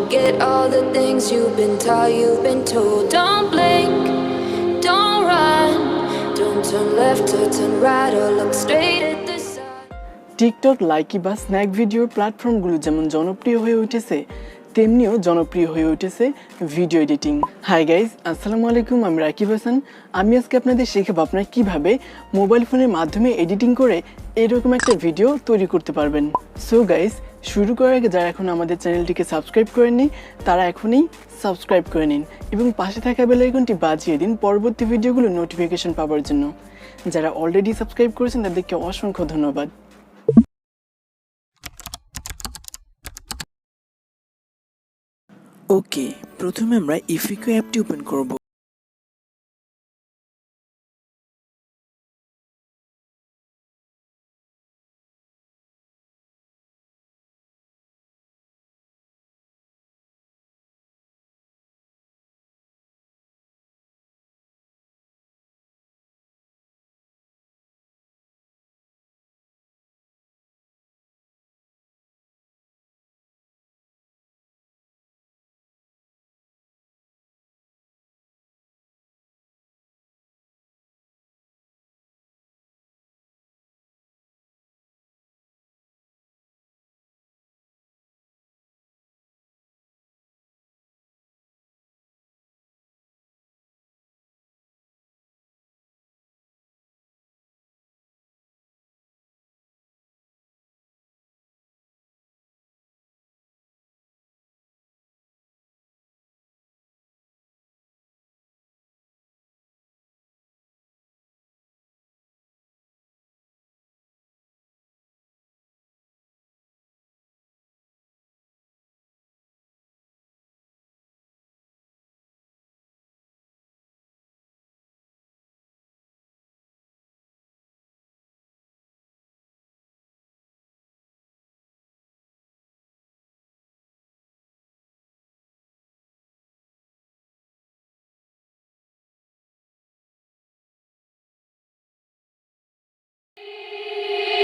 forget all the things you've been taught, you've been told. Don't blink, don't run, don't turn left or turn right or look straight at the sun. TikTok, Likee বা snack ভিডিওর প্ল্যাটফর্মগুলো যেমন জনপ্রিয় হয়ে উঠেছে, তেমনিও জনপ্রিয় হয়ে উঠেছে ভিডিও এডিটিং। হাই গাইজ, আসসালামু আলাইকুম। আমি রাকিব হাসান। আমি আজকে আপনাদের শেখাবো আপনারা কীভাবে মোবাইল ফোনের মাধ্যমে এডিটিং করে এরকম একটা ভিডিও তৈরি করতে পারবেন। সো গাইজ, শুরু করার আগে যারা এখন আমাদের চ্যানেলটিকে সাবস্ক্রাইব করেননি তারা এখনই সাবস্ক্রাইব করে নিন এবং পাশে থাকা বেল আইকনটি বাজিয়ে দিন পরবর্তী ভিডিওগুলোর নোটিফিকেশন পাওয়ার জন্য। যারা অলরেডি সাবস্ক্রাইব করেছেন তাদেরকে অসংখ্য ধন্যবাদ। ওকে, প্রথমে আমরা efiko অ্যাপটি ওপেন করব।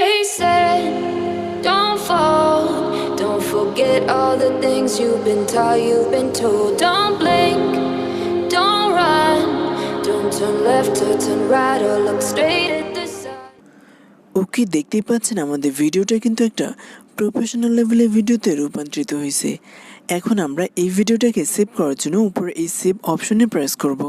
They said, don't fall, don't forget all the things you've been taught, you've been told. Don't blink, don't run, don't turn left or turn right or look straight at the sun. ওকে, দেখতেই পাচ্ছেন আমাদের ভিডিওটা কিন্তু একটা professional লেভেলের ভিডিওতে রূপান্তরিত হয়েছে। এখন আমরা এই ভিডিওটাকে সেভ করার জন্য উপরে এই সেভ অপশনে প্রেস করব।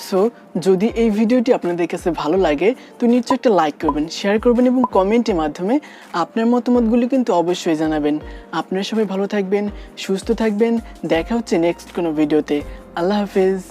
সো যদি এই ভিডিওটি আপনাদের কাছে ভালো লাগে তো নিশ্চয়ই একটা লাইক করবেন, শেয়ার করবেন এবং কমেন্টের মাধ্যমে আপনার মতামতগুলো কিন্তু অবশ্যই জানাবেন। আপনারা সবাই ভালো থাকবেন, সুস্থ থাকবেন। দেখা হচ্ছে নেক্সট কোনো ভিডিওতে। আল্লাহ হাফেজ।